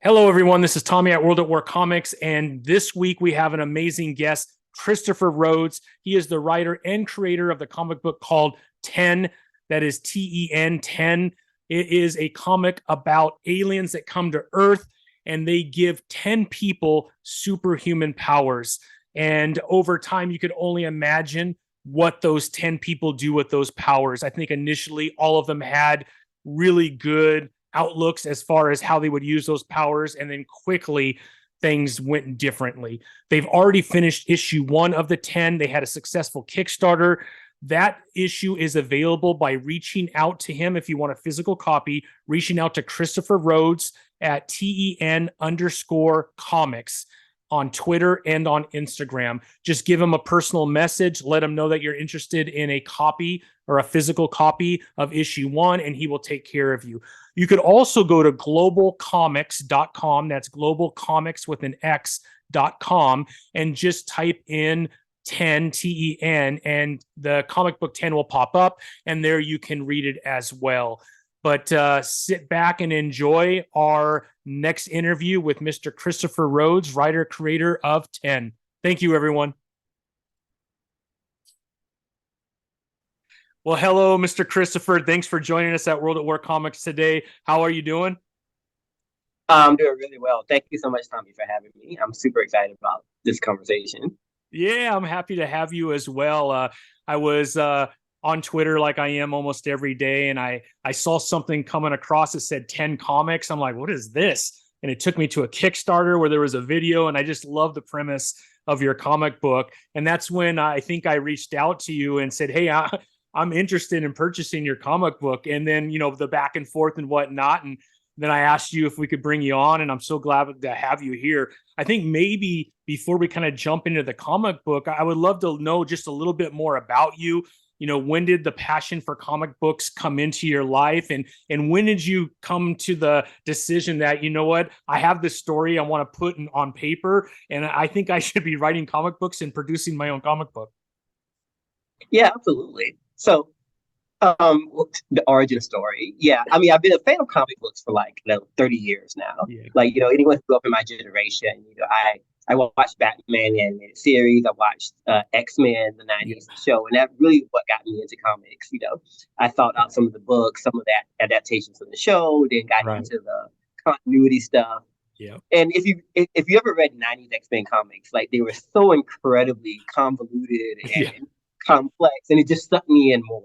Hello, everyone. This is Tommy at World at War Comics, and this week we have an amazing guest, Christopher Rhodes. He is the writer and creator of the comic book called 10, that is TEN 10. It is a comic about aliens that come to Earth, and they give 10 people superhuman powers. And over time, you could only imagine what those 10 people do with those powers. I think initially all of them had really good outlooks as far as how they would use those powers, and then quickly things went differently. They've already finished issue 1 of the 10. They had a successful Kickstarter. That issue is available by reaching out to him if you want a physical copy, reaching out to Christopher Rhodes at TEN_comics on Twitter and on Instagram. Just give him a personal message, let him know that you're interested in a copy or a physical copy of issue 1, and he will take care of you. You could also go to globalcomics.com. That's globalcomics with an X.com, and just type in 10 TEN, and the comic book 10 will pop up, and there you can read it as well. But sit back and enjoy our next interview with Mr. Christopher Rhodes, writer, creator of 10. Thank you, everyone. Well, hello, Mr. Christopher. Thanks for joining us at World at War Comics today. How are you doing? I'm doing really well. Thank you so much, Tommy, for having me. I'm super excited about this conversation. Yeah, I'm happy to have you as well. I was on Twitter like I am almost every day, and I saw something coming across that said 10 comics. I'm like, what is this? And it took me to a Kickstarter where there was a video, and I just love the premise of your comic book. And that's when I think I reached out to you and said, hey, I'm interested in purchasing your comic book. And then, the back and forth and whatnot. And then I asked you if we could bring you on, and I'm so glad to have you here. I think maybe before we kind of jump into the comic book, I would love to know just a little bit more about you. When did the passion for comic books come into your life? And when did you come to the decision that, what, I have this story I want to put on paper, and I think I should be writing comic books and producing my own comic book? Yeah, absolutely. So, the origin story. Yeah, I mean, I've been a fan of comic books for 30 years now. Yeah. Anyone who grew up in my generation, I watched Batman the animated series. I watched X-Men, the 90s show, and that really what got me into comics. I thought out some of the books, some of that adaptations from the show, then got into the continuity stuff. Yeah. And if you ever read 90s X-Men comics, they were so incredibly convoluted and complex, and it just stuck me in more.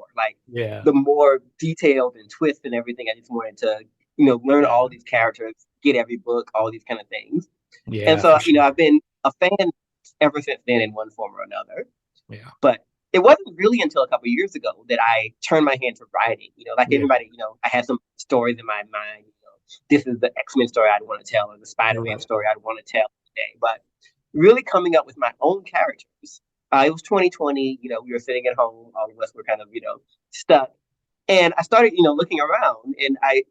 The more detailed and twist and everything, I just wanted to, learn all these characters, get every book, all these kind of things. Yeah. And so, sure. I've been a fan ever since then in one form or another. Yeah. But it wasn't really until a couple of years ago that I turned my hand to writing. Everybody, I had some stories in my mind. This is the X-Men story I'd want to tell, or the Spider-Man story I'd want to tell today. But really coming up with my own characters. It was 2020. We were sitting at home. All of us were kind of, stuck. And I started, looking around, and I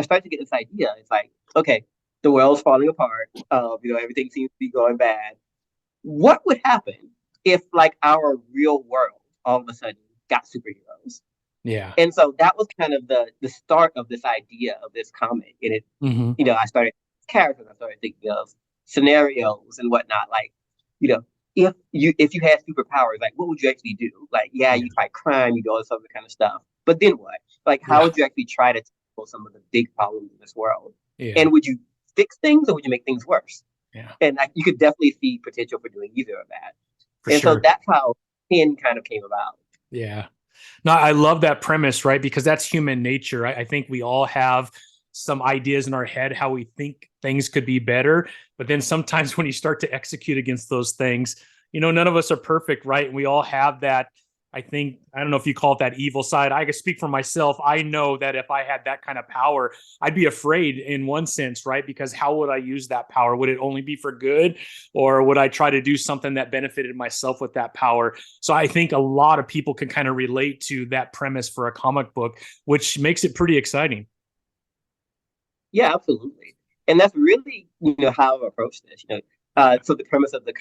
started to get this idea. It's like, okay, the world's falling apart. Everything seems to be going bad. What would happen if, our real world all of a sudden got superheroes? Yeah. And so that was kind of the start of this idea of this comic. And it, I started characters. I started thinking of scenarios and whatnot. If you had superpowers, what would you actually do? You fight crime, you do all this other kind of stuff. But then what? How would you actually try to tackle some of the big problems in this world? Yeah. And would you fix things, or would you make things worse? Yeah. And you could definitely see potential for doing either of that. So that's how 10 kind of came about. Yeah. No, I love that premise, right? Because that's human nature. I think we all have some ideas in our head how we think things could be better. But then sometimes when you start to execute against those things, none of us are perfect, right? And we all have that. I don't know if you call it that evil side. I can speak for myself. I know that if I had that kind of power, I'd be afraid in one sense, right? Because how would I use that power? Would it only be for good? Or would I try to do something that benefited myself with that power? So I think a lot of people can kind of relate to that premise for a comic book, which makes it pretty exciting. Yeah, absolutely. And that's really, how I've approached this. So the premise of the,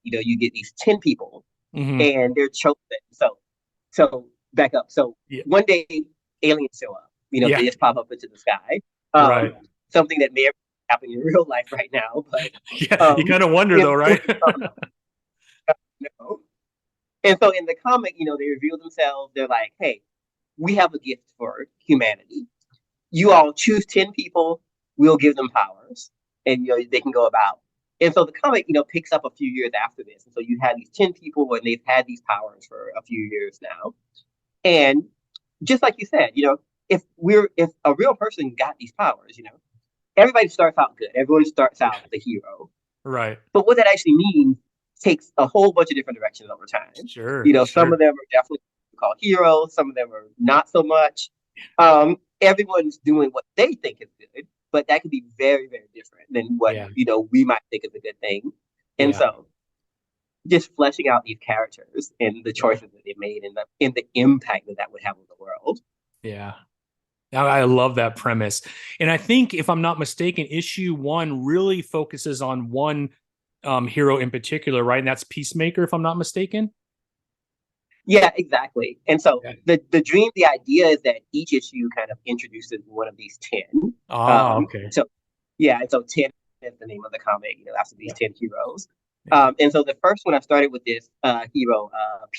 you get these 10 people, and they're chosen. So back up. So one day aliens show up. They just pop up into the sky. Right. Something that may happening in real life right now, but Yeah, you kind of wonder in though, the right? movie, no. And so in the comic, they reveal themselves. They're like, "Hey, we have a gift for humanity. You all choose 10 people. We'll give them powers, and they can go about." And so the comic, picks up a few years after this, and so you have these 10 people, and they've had these powers for a few years now. And just like you said, if a real person got these powers, everybody starts out good. Everyone starts out the hero. Right. But what that actually means takes a whole bunch of different directions over time. Sure. Some Sure. of them are definitely called heroes, some of them are not so much. Everyone's doing what they think is good, but that could be very, very different than what Yeah. we might think is a good thing. And Yeah. so just fleshing out these characters and the Yeah. choices that they made and the impact that would have on the world. Yeah. I love that premise. And I think, if I'm not mistaken, issue one really focuses on one hero in particular, right? And that's Peacemaker, if I'm not mistaken. Yeah, exactly. And so Yeah. the idea is that each issue kind of introduces one of these 10. Ah, okay. So yeah, and so 10 is the name of the comic, after these Yeah. 10 heroes. Yeah. And so the first one I started with this hero,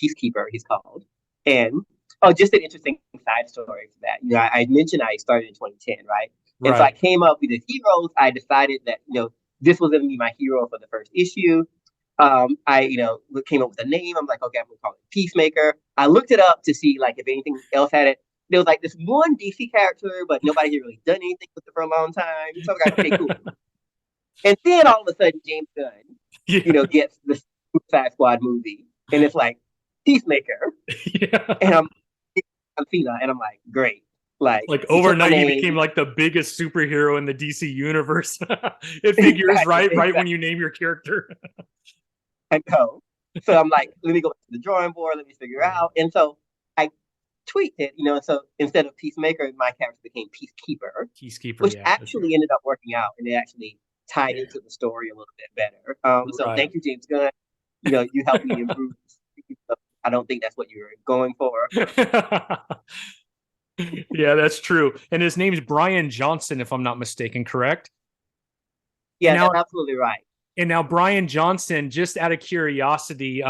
Peacekeeper, he's called. And oh, just an interesting side story for that. I mentioned I started in 2010, right? And so I Right. came up with the heroes. I decided that, this was going to be my hero for the first issue. I, came up with a name. I'm like, okay, I'm gonna call it Peacemaker. I looked it up to see like if anything else had it. There was like this one DC character, but nobody had really done anything with it for a long time. So I was like, okay, cool. And then all of a sudden, James Gunn, Yeah. gets the Suicide Squad movie, and it's like Peacemaker, and Yeah. I'm Cena, and I'm like, great. Like Like he took my overnight, he name. became like the biggest superhero in the DC universe. It figures, Exactly, right when exactly. you name your character. I know. So I'm like, let me go back to the drawing board. Let me figure Yeah. out. And so I tweaked it, So instead of Peacemaker, my character became Peacekeeper, Peacekeeper, which yeah, that's right. actually ended up working out, and it actually tied Yeah. into the story a little bit better. So Right. thank you, James Gunn. You helped me improve. I don't think that's what you were going for. Yeah, that's true. And his name's Brian Johnson, if I'm not mistaken, correct? And Yeah, now that's absolutely right. and now Brian Johnson, just out of curiosity,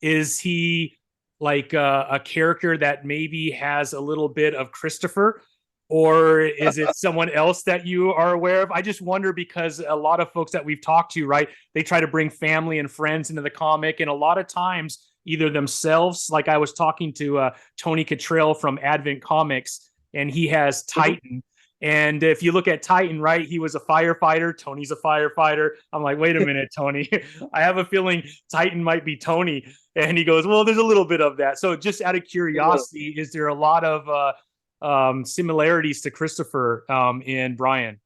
is he like a character that maybe has a little bit of Christopher, or is it someone else that you are aware of? I just wonder, because a lot of folks that we've talked to, right, they try to bring family and friends into the comic, and a lot of times either themselves, like I was talking to Tony Cottrell from Advent Comics, and he has Mhm. Titan. And if you look at Titan, right, he was a firefighter. Tony's a firefighter. I'm like, wait a minute, Tony. I have a feeling Titan might be Tony. And he goes, well, there's a little bit of that. So just out of curiosity, is there a lot of similarities to Christopher and Brian?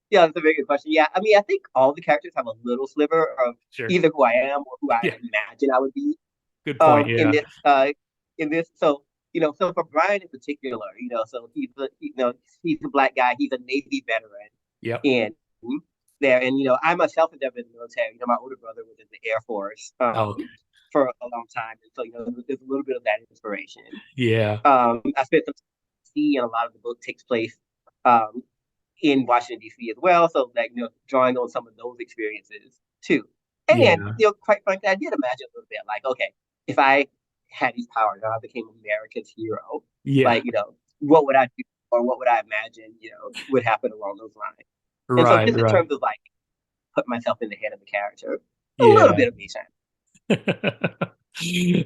Yeah, that's a very good question. Yeah, I mean, I think all the characters have a little sliver of Sure. either who I am or who I Yeah. imagine I would be. Good point. In Yeah. this, so so for Brian in particular, so he's a black guy. He's a Navy veteran, Yep. and there, and I myself have never been in the military. My older brother was in the Air Force Oh, okay. for a long time, and so there's a little bit of that inspiration. Yeah. I spent some time in D.C., and a lot of the book takes place um, in Washington D.C. as well. So like drawing on some of those experiences too. And then Yeah. quite frankly, I did imagine a little bit like, okay, if I had these powers and I became America's hero, Yeah. like what would I do or what would I imagine would happen along those lines. And so Right. just in Right. terms of like put myself in the head of the character, a little Yeah. bit of me time.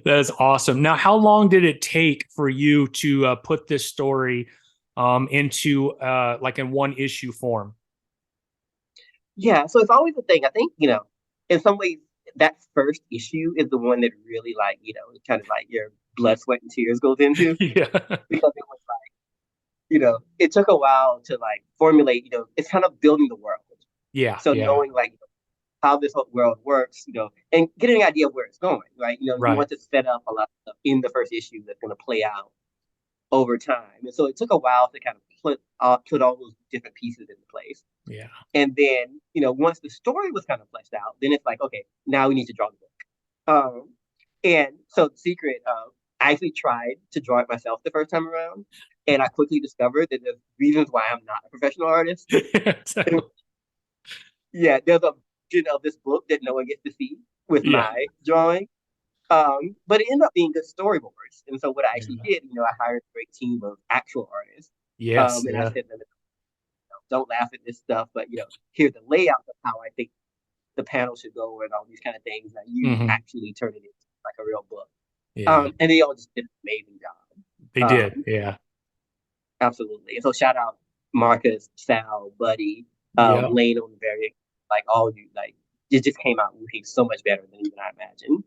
That is awesome. Now, how long did it take for you to put this story into like in one issue form? Yeah, so it's always a thing. I think, in some ways that first issue is the one that really like, kind of like your blood, sweat, and tears goes into Yeah. because it was like, it took a while to like formulate, it's kind of building the world. Yeah. So Yeah. knowing like how this whole world works, and getting an idea of where it's going, right? You Right. want to set up a lot of stuff in the first issue that's going to play out over time. And so it took a while to kind of put all those different pieces into place. Yeah. And then, once the story was kind of fleshed out, then it's like, okay, now we need to draw the book. And so the secret I actually tried to draw it myself the first time around, and I quickly discovered that there's reasons why I'm not a professional artist. Exactly. Yeah, there's a version of this book that no one gets to see with Yeah. my drawing. But it ended up being good storyboards. And so what I actually Yeah. did, I hired a great team of actual artists. Yes. And I Yeah. said, to them, don't laugh at this stuff, but here's the layout of how I think the panel should go and all these kind of things. That you Hmm. actually turn it into like a real book. Yeah. And they all just did an amazing They job. did. Yeah. Absolutely. And so shout out Marcus, Sal, Buddy, Yeah. Lane on the very like all of you, like it just came out looking so much better than even I imagined.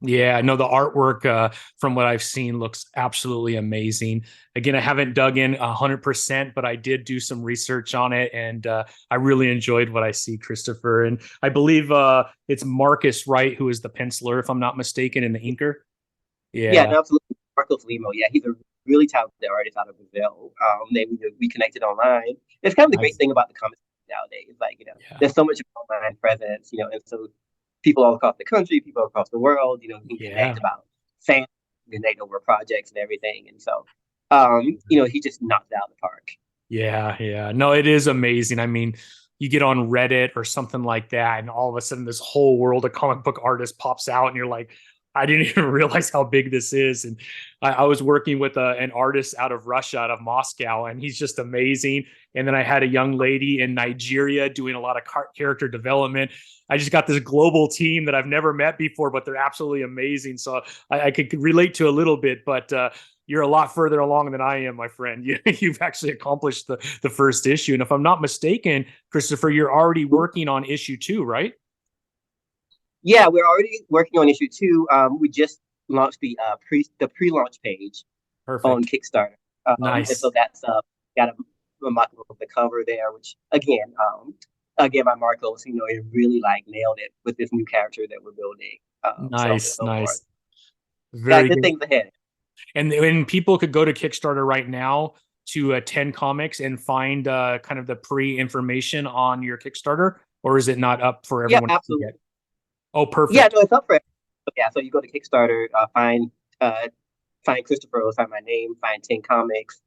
Yeah, no, the artwork from what I've seen looks absolutely amazing. Again, I haven't dug in 100%, but I did do some research on it, and I really enjoyed what I see, Christopher. And I believe it's Marcus, right, who is the penciler, if I'm not mistaken, and the inker. Yeah, Yeah, no, absolutely. Marcos Limo, yeah, he's a really talented artist out of Brazil. We connected online. It's kind of the great nice. thing about the comics nowadays. Like, Yeah, there's so much online presence, and so people all across the country, people across the world, we can yeah. connect about fans, connect over projects and everything. And so, he just knocked it out of the park. Yeah, yeah. No, it is amazing. I mean, you get on Reddit or something like that, and all of a sudden this whole world of comic book artists pops out, and you're like, I didn't even realize how big this is. And I was working with an artist out of Russia, out of Moscow, and he's just amazing. And then I had a young lady in Nigeria doing a lot of character development. I just got this global team that I've never met before, but they're absolutely amazing. So I could relate to a little bit, but you're a lot further along than I am, my friend. You've actually accomplished the first issue. And if I'm not mistaken, Christopher, you're already working on issue 2, right? Yeah, we're already working on issue 2. We just launched the pre-launch page on Perfect. Kickstarter. And so Nice. that's got a mock-up of the cover there, which again by Marcos, it really like nailed it with this new character that we're building, so on and Nice. so forth. Nice. Got Very good good. things ahead. And people could go to Kickstarter right now to 10 Comics and find kind of the pre information on your Kickstarter, or is it not up for Yeah, everyone to absolutely. get? Oh, Yeah, perfect. no, it's up for yeah. So you go to Kickstarter, uh, find Christopher Rhodes, find my name, find 10 Comics,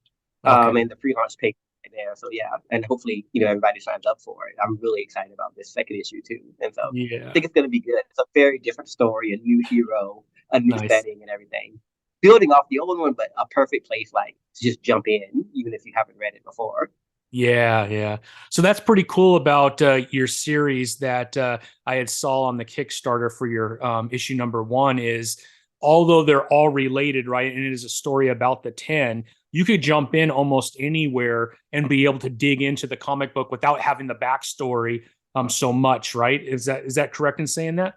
Okay. and the pre-launch page right there. So yeah, and hopefully everybody signs up for it. I'm really excited about this second issue too, and so I Yeah. think it's going to be good. It's a very different story, a new hero, a new Nice. setting, and everything. Building off the old one, but a perfect place like to just jump in, even if you haven't read it before. Yeah, yeah. So that's pretty cool about your series that I had saw on the Kickstarter for your issue number 1 is although they're all related, right? And it is a story about the 10, you could jump in almost anywhere and be able to dig into the comic book without having the backstory so much, right? Is that correct in saying that?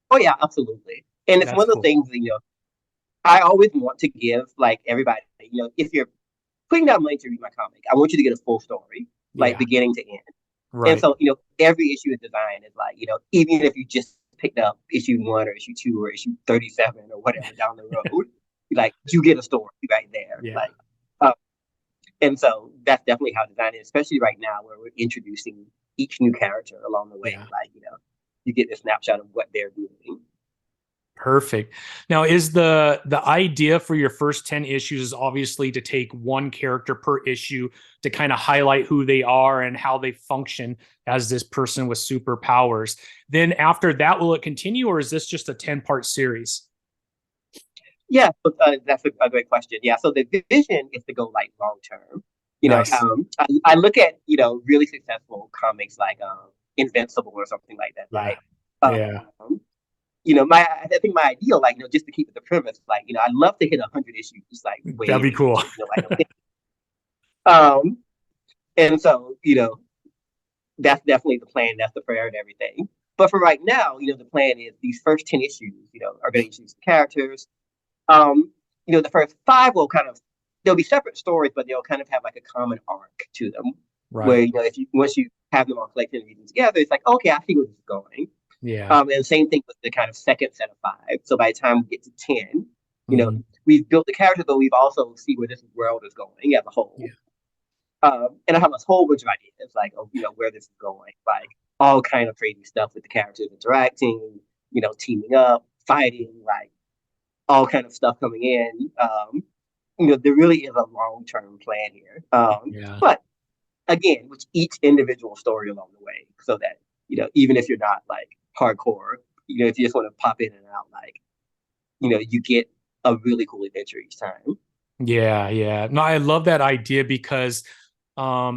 Oh yeah, absolutely. And it's That's one of the cool. things I always want to give like everybody, if you're putting down money to read my comic, I want you to get a full story, like Yeah, beginning to end. And right. so, every issue is designed is like, even if you just picked up issue 1 or issue 2 or issue 37 or whatever down the road, like you get a story right there. Yeah, Like, and so that's definitely how design is, especially right now where we're introducing each new character along the way. yeah. Like, you get a snapshot of what they're doing. Perfect. Now, is the idea for your first 10 issues is obviously to take one character per issue to kind of highlight who they are and how they function as this person with superpowers. Then after that, will it continue or is this just a 10-part series? Yeah, that's a great question. Yeah, so the vision is to go like long term. Nice. I look at really successful comics like Invincible or something like that, Yeah. right? Yeah. Um, I think my ideal, like just to keep it the premise, like I'd love to hit 100 issues, like way That'd in be the cool. future. Um, and so that's definitely the plan, that's the prayer and everything. But for right now, the plan is these first 10 issues, are going to introduce the characters. um, the first 5 will kind of they'll be separate stories, but they'll kind of have like a common arc to them. Where Right. if you once you have them all collected and reading together, it's like okay, I see where this is going. Yeah. And same thing with the kind of second set of 5. So by the time we get to 10, Mhm. we've built the characters, but we've also see where this world is going as a Yeah. whole. And I have a whole bunch of ideas, like where this is going, like all kind of crazy stuff with the characters interacting, teaming up, fighting, like all kind of stuff coming in. There really is a long-term plan here. Yeah. But again, with each individual story along the way, so that, even if you're not like hardcore, if you just want to pop in and out, like, you get a really cool adventure each time. Yeah, yeah. No, I love that idea because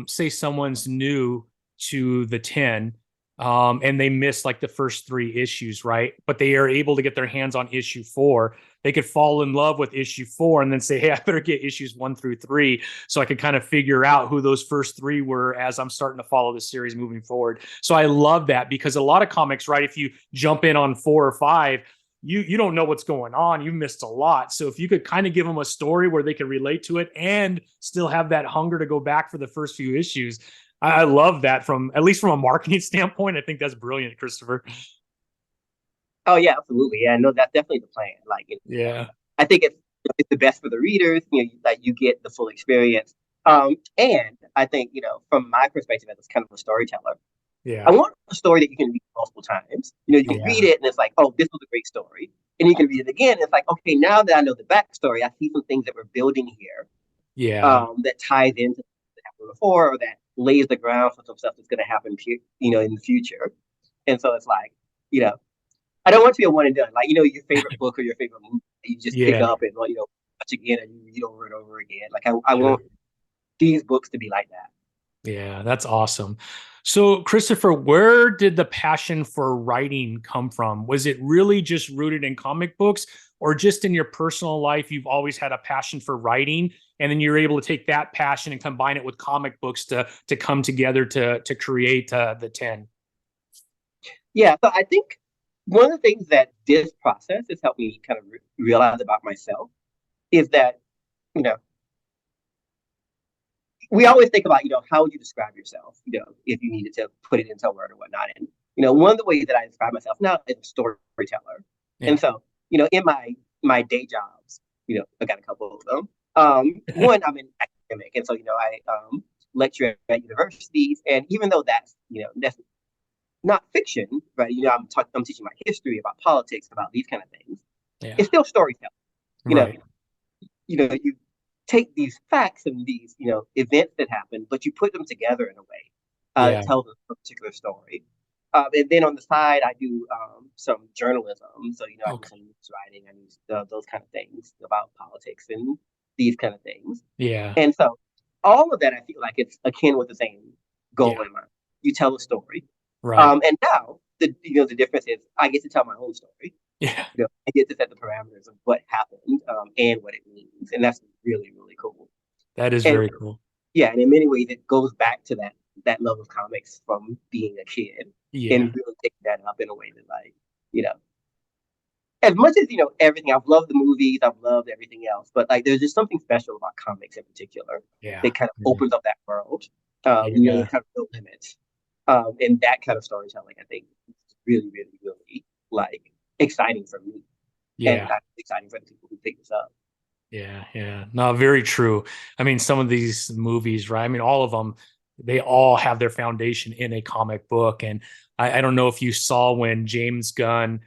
say someone's new to the 10 and they miss like the first 3 issues, right? But they are able to get their hands on issue 4. They could fall in love with issue 4 and then say, hey, I better get issues 1 through 3 so I could kind of figure out who those first 3 were as I'm starting to follow the series moving forward. So I love that because a lot of comics, right? If you jump in on 4 or 5, you don't know what's going on. You missed a lot. So if you could kind of give them a story where they can relate to it and still have that hunger to go back for the first few issues, I love that from at least from a marketing standpoint. I think that's brilliant, Christopher. Oh yeah, absolutely. Yeah, no, that's definitely the plan. Like, Yeah. I think it's the best for the readers. Like you get the full experience. And I think, from my perspective as kind of a storyteller, I Yeah. want a story that you can read multiple times. You can read Yeah. it and it's like, oh, this was a great story. And you can read it again. And it's like, okay, now that I know the backstory, I see some things that we're building here, Yeah. that ties into what happened before, or that lays the ground for some stuff that's going to happen, in the future. And so it's like, you know, I don't want it to be a one and done. Like, your favorite book or your favorite movie that you just pick Yeah. up and, watch again and you read over and over again. Like, I Sure. want these books to be like that. Yeah, that's awesome. So, Christopher, where did the passion for writing come from? Was it really just rooted in comic books, or just in your personal life, you've always had a passion for writing, and then you're able to take that passion and combine it with comic books to come together to create the 10? Yeah, so I think one of the things that this process has helped me kind of realize about myself is that, you know, we always think about, how would you describe yourself, if you needed to put it into a word or whatnot. And, one of the ways that I describe myself now is a storyteller. And Yeah. so, in my day jobs, I got a couple of them. One, I'm an academic. And so, I lecture at universities. And even though that's not fiction, right? I'm teaching my history about politics, about these kind of things. Yeah. It's still storytelling. You know, Right. you take these facts and these, events that happen, but you put them together in a way Yeah. that tells a particular story. And then on the side, I do some journalism. So, I do Okay. some news writing. I do those kind of things about politics and these kind of things. Yeah. And so all of that, I feel like it's akin with the same Yeah. goal in mind. You tell a story. Right. And now the difference is I get to tell my own story. Yeah. I get to set the parameters of what happened, and what it means, and that's really really cool. That is And very cool. yeah, and in many ways, it goes back to that love of comics from being a kid, Yeah. and really taking that up in a way that, like, you know, as much as everything, I've loved the movies, I've loved everything else, but like there's just something special about comics in particular Yeah. that kind of Mhm. opens up that world. Yeah. There's kind of no limits, and that kind of storytelling, I think, is really, really, really like exciting for me, and Yeah. exciting for the people who pick this up. Yeah, yeah. No, very true. I mean, some of these movies, right? I mean, all of them, they all have their foundation in a comic book. And I don't know if you saw when James Gunn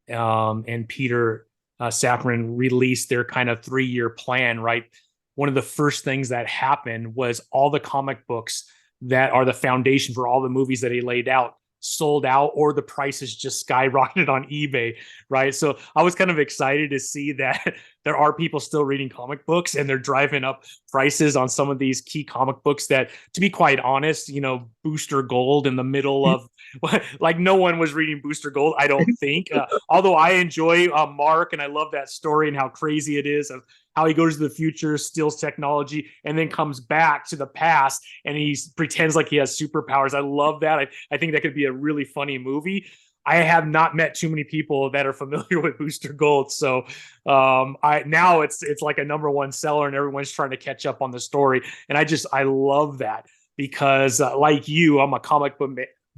and Peter Safran released their kind of 3-year plan, right? One of the first things that happened was all the comic books that are the foundation for all the movies that he laid out sold out, or the prices just skyrocketed on eBay, right? So I was kind of excited to see that there are people still reading comic books and they're driving up prices on some of these key comic books that, to be quite honest, Booster Gold in the middle of like no one was reading Booster Gold, I don't think. Although I enjoy Mark and I love that story and how crazy it is of how he goes to the future, steals technology, and then comes back to the past and he pretends like he has superpowers. I love that. I think that could be a really funny movie. I have not met too many people that are familiar with Booster Gold, so I now it's like a #1 seller, and everyone's trying to catch up on the story, and I love that because like you, I'm a comic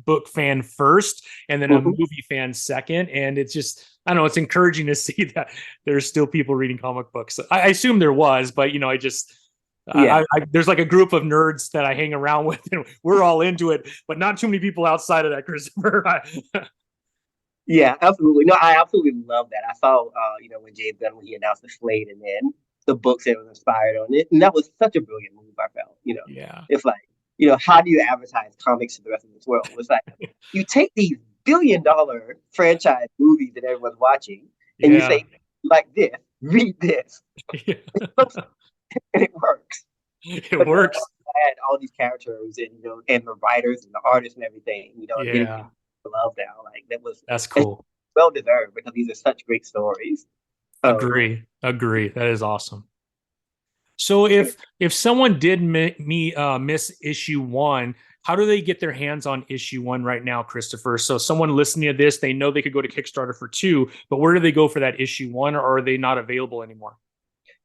book fan first, and then a Mhm. movie fan second, and it's just I don't know, it's encouraging to see that there's still people reading comic books. I assume there was, but I just Yeah. there's like a group of nerds that I hang around with, and we're all into it, but not too many people outside of that, Christopher. Yeah, absolutely. No, I absolutely love that. I saw, when James Gunn when he announced the slate, and then the books that was inspired on it, and that was such a brilliant move. I felt, Yeah. it's like, how do you advertise comics to the rest of this world? It's like you take these billion-dollar franchise movies that everyone's watching, and you Yeah. say, like this, read this, Yeah. and it works. It But works. add all these characters, and and the writers and the artists and everything, and getting Yeah. people to love now, like that was That's it's cool. well deserved because these are such great stories. Um, Agree. Agree. That is awesome. So if someone did miss issue one, how do they get their hands on issue one right now, Christopher? So someone listening to this, they know they could go to Kickstarter for two, but where do they go for that issue one, or are they not available anymore?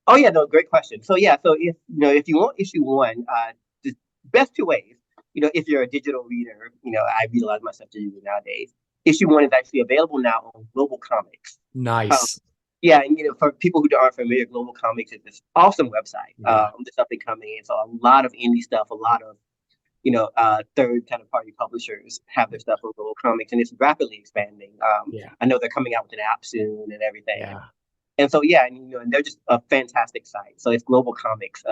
oh yeah, no, great question. So yeah, so if you want issue one, the best two ways, if you're a digital reader, I read a lot of my stuff digitally nowadays. Issue one is actually available now on Global Comics. Um, Nice. yeah, and for people who aren't familiar, Global Comics is this awesome website. Yeah. That's up and coming, and so a lot of indie stuff, a lot of third kind of party publishers have their stuff on Global Comics, and it's rapidly expanding. Yeah. I know they're coming out with an app soon and everything. Yeah. And so yeah, and they're just a fantastic site. So it's Global Comics,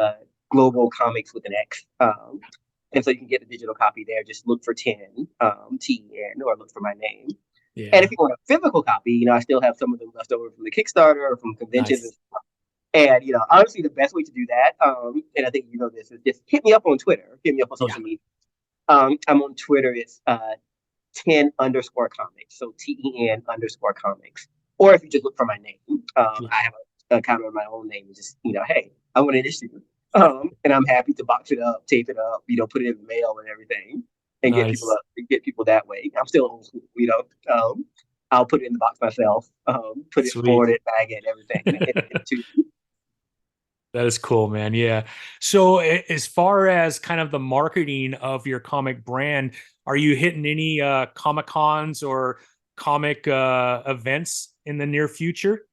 Global Comics with an X. And so you can get the digital copy there. Just look for 10, TEN, or look for my name. And Yeah. if you want a physical copy, I still have some of them left over from the Kickstarter or from conventions and Nice. stuff. And honestly, the best way to do that, and I think you know this, is just hit me up on Twitter, hit me up on Yeah. social media. I'm on Twitter. It's 10 underscore comics. So TEN underscore comics. Or if you just look for my name, Yeah. I have an account of my own name. And just, hey, I want an issue. And I'm happy to box it up, tape it up, put it in the mail and everything, and Nice. get people that way. I'm still old school, I'll put it in the box myself, put it, Sweet. forward it, bag it, everything. That is cool, man. Yeah. So as far as kind of the marketing of your comic brand, are you hitting any Comic Cons or comic events in the near future?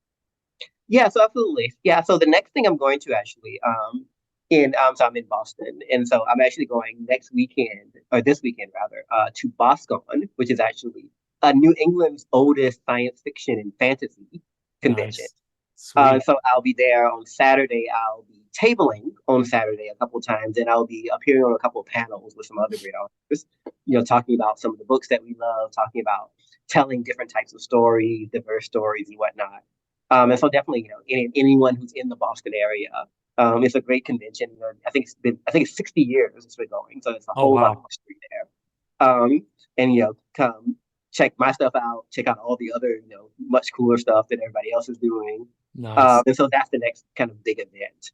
Yeah, so absolutely. Yeah, so the next thing I'm going to actually, so I'm in Boston, and so I'm actually going next weekend, or this weekend rather, to BosCon, which is actually New England's oldest science fiction and fantasy convention. Nice. Sweet. So I'll be there on Saturday. I'll be tabling on Saturday a couple of times, and I'll be appearing on a couple of panels with some other great authors. Talking about some of the books that we love, talking about telling different types of stories, diverse stories, and whatnot. And so definitely, anyone who's in the Boston area, it's a great convention. I think it's 60 years it's been going, so it's a Oh, whole lot of wow. history there. And come check my stuff out, check out all the other, much cooler stuff that everybody else is doing. Nice. And so that's the next kind of big event.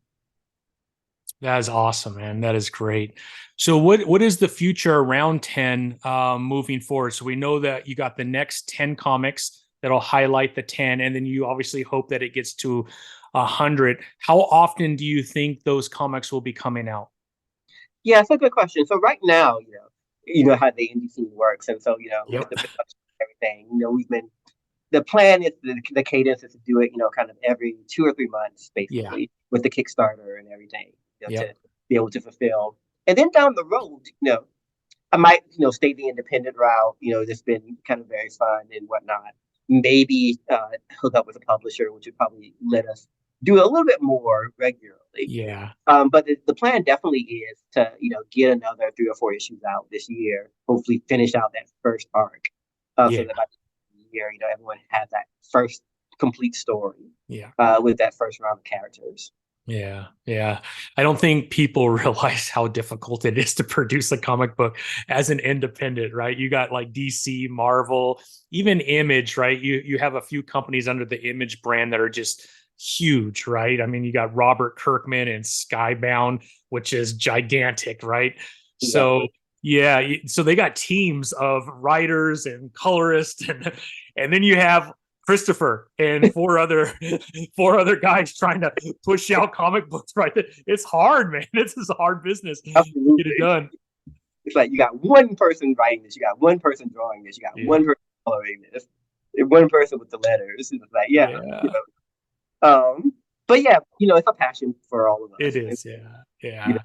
That is awesome, man. That is great. So what is the future around 10 moving forward? So we know that you got the next 10 comics that'll highlight the 10, and then you obviously hope that it gets to 100. How often do you think those comics will be coming out? Yeah, it's a good question. So right now, how the indie scene works, and so with Yep. the production and everything, we've been the plan is the cadence is to do it, kind of every 2 or 3 months, Yeah. basically, with the Kickstarter and everything, to Yep. be able to fulfill. And then down the road, I might, stay the independent route. That's been kind of very fun and whatnot. Maybe hook up with a publisher, which would probably let us do a little bit more regularly. Yeah. But the plan definitely is to, get another 3 or 4 issues out this year. Hopefully, finish out that first arc, so Yeah. that by the year, everyone has that first complete story, Yeah. with that first round of characters. Yeah, yeah. I don't think people realize how difficult it is to produce a comic book as an independent, right? You got like DC, Marvel, even Image, right? You have a few companies under the Image brand that are just huge, right? I mean, you got Robert Kirkman and Skybound, which is gigantic, right? Yeah, So yeah, so they got teams of writers and colorists, and then you have Christopher and four other guys trying to push out comic books, right? It's hard, man. This is a hard business to get it absolutely. done. It's like you got one person writing this, you got one person drawing this, you got Yeah. one person coloring this, and one person with the letters. It's like, yeah, Yeah. but yeah, it's a passion for all of It us. And, is. Yeah. you know, Yeah.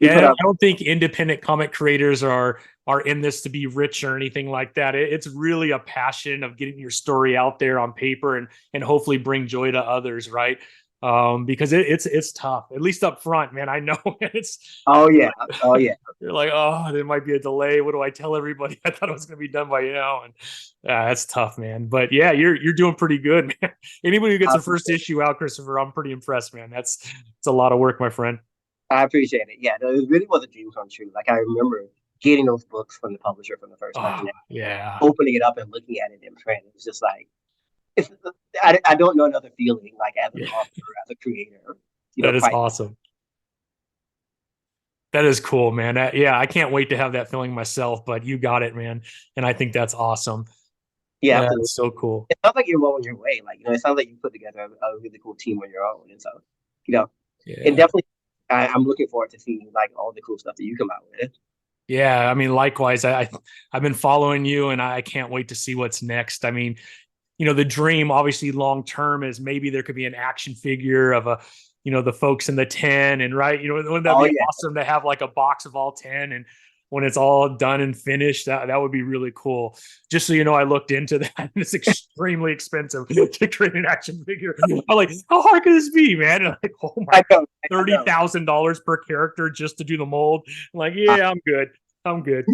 we Yeah. put I out, don't think independent comic creators are are in this to be rich or anything like that. It's really a passion of getting your story out there on paper and hopefully bring joy to others, right? Because it's tough, at least up front, man. I know it's Oh yeah, oh yeah. you're like, oh, there might be a delay. What do I tell everybody? I thought it was going to be done by now, and that's tough, man. But yeah, you're doing pretty good, man. Anybody who gets a first issue out, Christopher, I'm pretty impressed, man. It's a lot of work, my friend. I appreciate it. Yeah, no, it really was a dream come true. Like I remember getting those books from the publisher from the first time, Oh, and yeah, opening it up and looking at it in print. It was just like it's. I don't know another feeling like as an yeah, author, as a creator. that is Quite. awesome. That is cool, man. Yeah, I can't wait to have that feeling myself. But you got it, man, and I think that's awesome. Yeah, Yeah, absolutely. it's so cool. It sounds like you're well on your way. Like it sounds like you put together a really cool team on your own, and so you know, and Yeah. definitely, I'm looking forward to seeing like all the cool stuff that you come out with. Yeah, I mean, likewise, I've been following you, and I can't wait to see what's next. I mean, the dream, obviously, long term is maybe there could be an action figure of the folks in the 10, and right, wouldn't that Oh be yeah, awesome to have like a box of all 10, and when it's all done and finished, that would be really cool. Just so you know, I looked into that. It's extremely expensive to create an action figure. I'm like, how hard could this be, man? And I'm like, oh my, I know. I know. $30,000 per character just to do the mold. I'm like, yeah, I'm good. I'm good.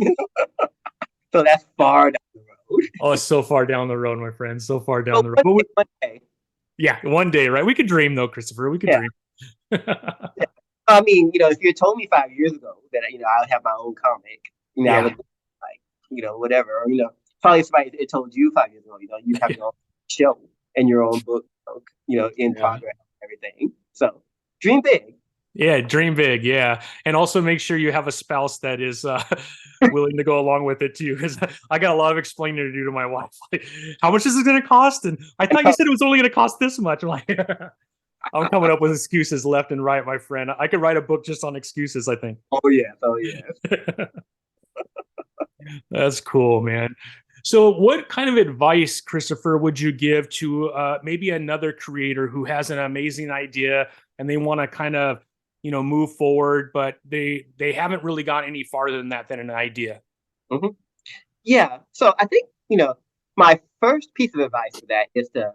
So that's far down the road. Oh, it's so far down the road, my friend. So far down But the road. But one day, yeah, one day, right? We could dream, though, Christopher. We could yeah. dream. Yeah. I mean, if you had told me 5 years ago that I would have my own comic, I Yeah, would like, whatever, or probably somebody had told you 5 years ago, you'd have your own show and your own book, in yeah, progress, and everything. So dream big. yeah. Dream big, yeah, and also make sure you have a spouse that is willing to go along with it too, because I got a lot of explaining to do to my wife. Like, how much is it going to cost? And I thought you said it was only going to cost this much. I'm like, I'm coming up with excuses left and right, my friend. I could write a book just on excuses, I think. Oh yeah, oh yeah. That's cool, man. So, what kind of advice, Christopher, would you give to maybe another creator who has an amazing idea and they want to kind of, move forward, but they haven't really gone any farther than an idea? Hmm. Yeah. So I think my first piece of advice for that is to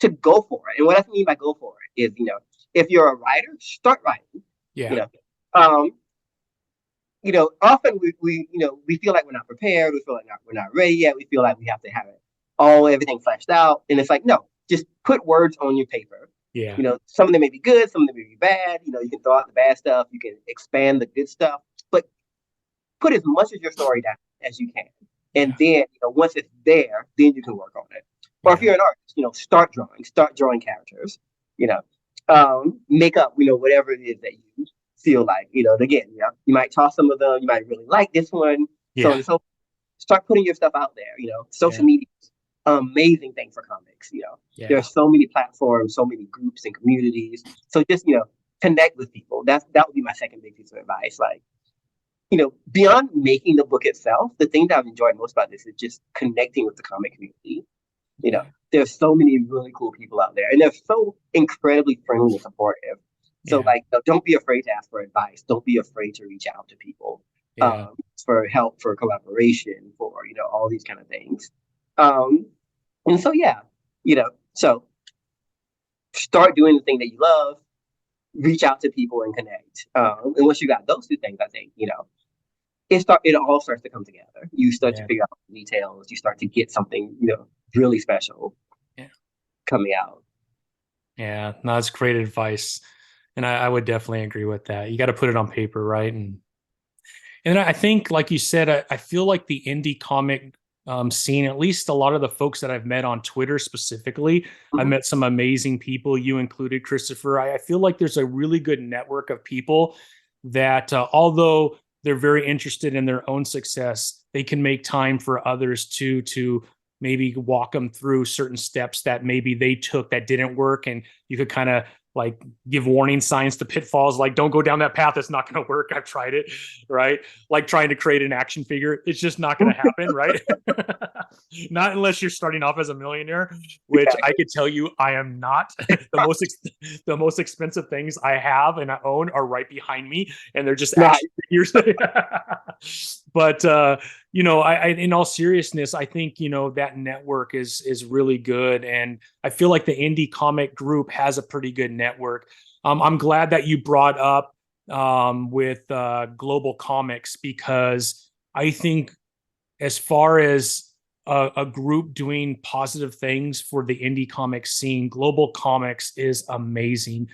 go for it. And what I mean by go for it is, if you're a writer, start writing. You Yeah, know, um, often we feel like we're not prepared. We feel like we're not ready yet. We feel like we have to have it everything fleshed out. And it's like, no, just put words on your paper. yeah, Some of them may be good, some of them may be bad. You can throw out the bad stuff. You can expand the good stuff, but put as much of your story down as you can. And yeah, then, once it's there, then you can work on it. Or if yeah, you're an artist, start drawing characters, you know, make up, whatever it is that you feel like, again, you might toss some of them, you might really like this one, so on yeah, and so forth. Start putting your stuff out there, social yeah, media, amazing thing for comics, there are yeah, so many platforms, so many groups and communities. So just, connect with people. That would be my second big piece of advice. Like, beyond making the book itself, the thing that I've enjoyed most about this is just connecting with the comic community. yeah, There's so many really cool people out there, and they're so incredibly friendly and supportive. So, yeah, like, don't be afraid to ask for advice. Don't be afraid to reach out to people yeah, for help, for collaboration, for all these kind of things. Um, and so, yeah, so start doing the thing that you love. Reach out to people and connect. And once you got those two things, I think it all starts to come together. You start to yeah, figure out the details. You start to get something really special yeah. coming out. Yeah, no, that's great advice, and I would definitely agree with that. You got to put it on paper, right? And I think, like you said, I feel like the indie comic scene, at least a lot of the folks that I've met on Twitter specifically, I've Mhm. met some amazing people, you included, Christopher. I feel like there's a really good network of people that, although they're very interested in their own success, they can make time for others to maybe walk them through certain steps that maybe they took that didn't work. And you could kind of like give warning signs to pitfalls, like don't go down that path, it's not going to work, I've tried it, right? Like trying to create an action figure, it's just not going to happen, right? Not unless you're starting off as a millionaire, which I could tell you I am not. The most expensive things I have and I own are right behind me, and they're just Right. action figures. But in all seriousness, I think that network is really good, and I feel like the indie comic group has a pretty good network. I'm glad that you brought up with Global Comics, because I think as far as a group doing positive things for the indie comic scene, Global Comics is amazing.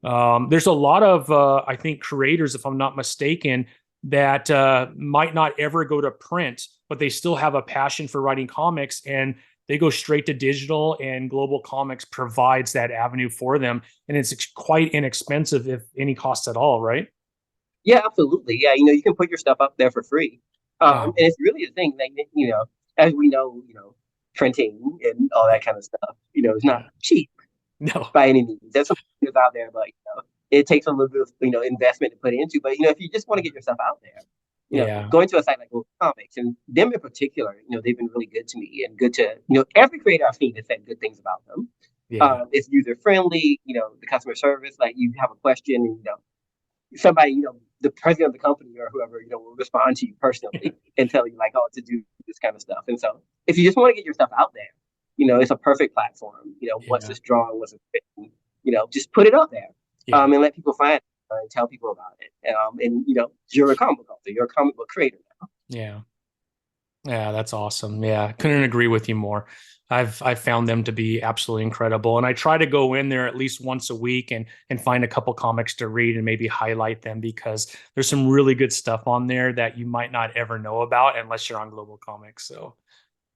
There's a lot of, I think, creators, if I'm not mistaken, that might not ever go to print, but they still have a passion for writing comics, and they go straight to digital, and Global Comics provides that avenue for them. And it's quite inexpensive, if any cost at all, right? Yeah, absolutely. Yeah, you can put your stuff up there for free. Yeah. And it's really a thing that, as we know, printing and all that kind of stuff, is not Yeah. cheap No. by any means. There's some things out there, but it takes a little bit of investment to put into. But if you just want to get yourself out there, Yeah. going to a site like Google Comics, and them in particular, they've been really good to me, and good to every creator I've seen has said good things about them. Yeah. It's user friendly, the customer service. Like, you have a question, and somebody, the president of the company or whoever, will respond to you personally and tell you, like, oh, to do this kind of stuff. And so if you just want to get your stuff out there, it's a perfect platform. Once Yeah. it's drawn, once it's written, just put it out there, Yeah. and let people find it, and tell people about it. And you're a comic book author, you're a comic book creator now. Yeah. Yeah, that's awesome. Yeah, couldn't agree with you more. I've found them to be absolutely incredible, and I try to go in there at least once a week and find a couple comics to read and maybe highlight them, because there's some really good stuff on there that you might not ever know about unless you're on Global Comics. So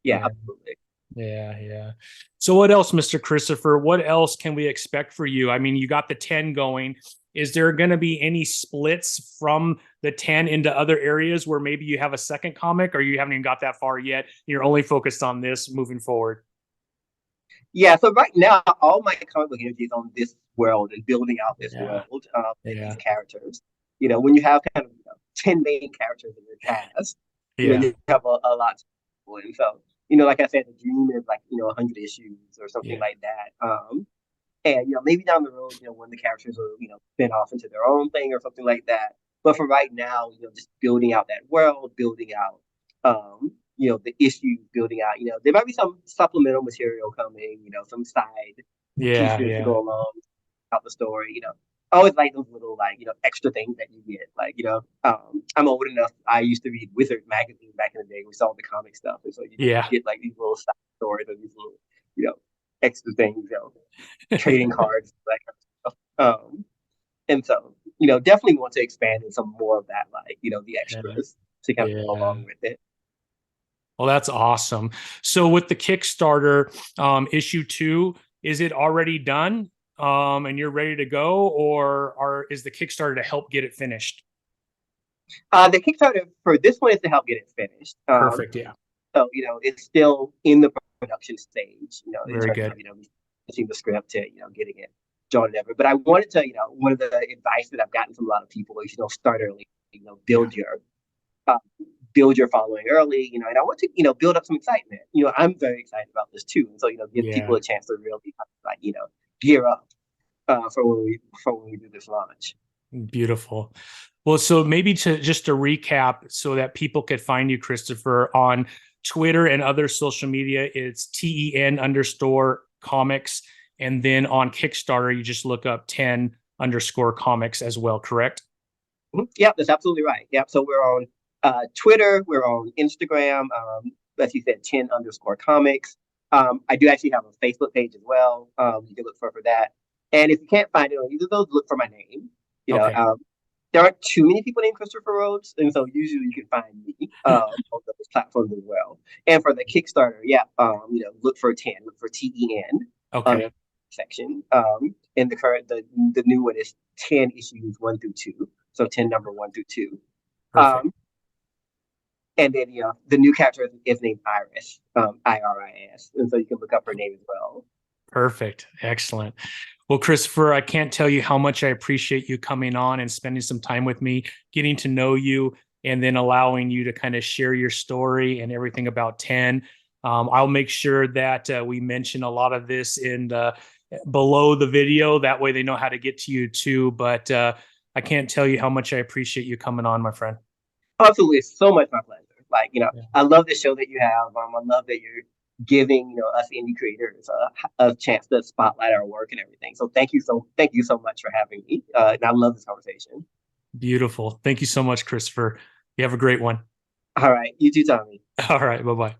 Yeah, yeah. absolutely. Yeah, yeah. So what else, Mr. Christopher? What else can we expect for you? I mean, you got the 10 going. Is there going to be any splits from the 10 into other areas where maybe you have a second comic, or you haven't even got that far yet? You're only focused on this moving forward. Yeah, so right now, all my comic book energy is on this world and building out this Yeah. world, and these Yeah. characters. When you have kind of 10 main characters in your cast, Yeah. you have a lot to do. And so, like I said, the dream is like, 100 issues or something Yeah. like that. And, maybe down the road, when the characters are, spin off into their own thing or something like that. But for right now, just building out that world, building out, the issues, building out, there might be some supplemental material coming, some side Yeah. pieces to Yeah. go along out the story, I always like those little, like, extra things that you get. Like, I'm old enough. I used to read Wizard magazine back in the day. We saw the comic stuff. And so you Yeah. get like these little side stories or these little, extra things, trading cards, that kind of stuff. And so, definitely want to expand in some more of that, like, the Yeah. extras to kind of go Yeah. along with it. Well, that's awesome. So with the Kickstarter, issue 2, is it already done? And you're ready to go, or is the Kickstarter to help get it finished? The Kickstarter for this one is to help get it finished. Perfect. Yeah. So, it's still in the production stage, in Very terms good. of, finishing the script to, getting it drawn and everything. But I wanted to, one of the advice that I've gotten from a lot of people is, start early, Yeah. uh, build your following early, and I want to, build up some excitement. I'm very excited about this too. And so, give people Yeah. a chance to really, like, gear up, for when we do this launch. Beautiful. Well, so maybe to recap so that people could find you, Christopher, on Twitter and other social media, it's TEN_comics. And then on Kickstarter, you just look up 10_comics as well, correct? Mhm. Yep, that's absolutely right. Yep. So we're on Twitter, we're on Instagram, as you said, 10_comics. I do actually have a Facebook page as well. You can look for that. And if you can't find it on either of those, look for my name. You know, Okay. there aren't too many people named Christopher Rhodes, and so usually you can find me on those platforms as well. And for the Kickstarter, yeah, look for 10, look for TEN on Okay. the section. And the new one is 10 issues 1 through 2, so 10 number 1 through 2. Perfect. Um, and then the new character is named Iris, Iris, and so you can look up her name as well. Perfect. Excellent. Well, Christopher, I can't tell you how much I appreciate you coming on and spending some time with me, getting to know you, and then allowing you to kind of share your story and everything about 10. I'll make sure that we mention a lot of this in below the video. That way they know how to get to you too. But I can't tell you how much I appreciate you coming on, my friend. Absolutely, it's so much my pleasure. Like, Yeah. I love the show that you have. I love that you're giving, us indie creators a chance to spotlight our work and everything. So thank you so much for having me. And I love this conversation. Beautiful. Thank you so much, Christopher. You have a great one. All right, you too, Tommy. All right. Bye bye.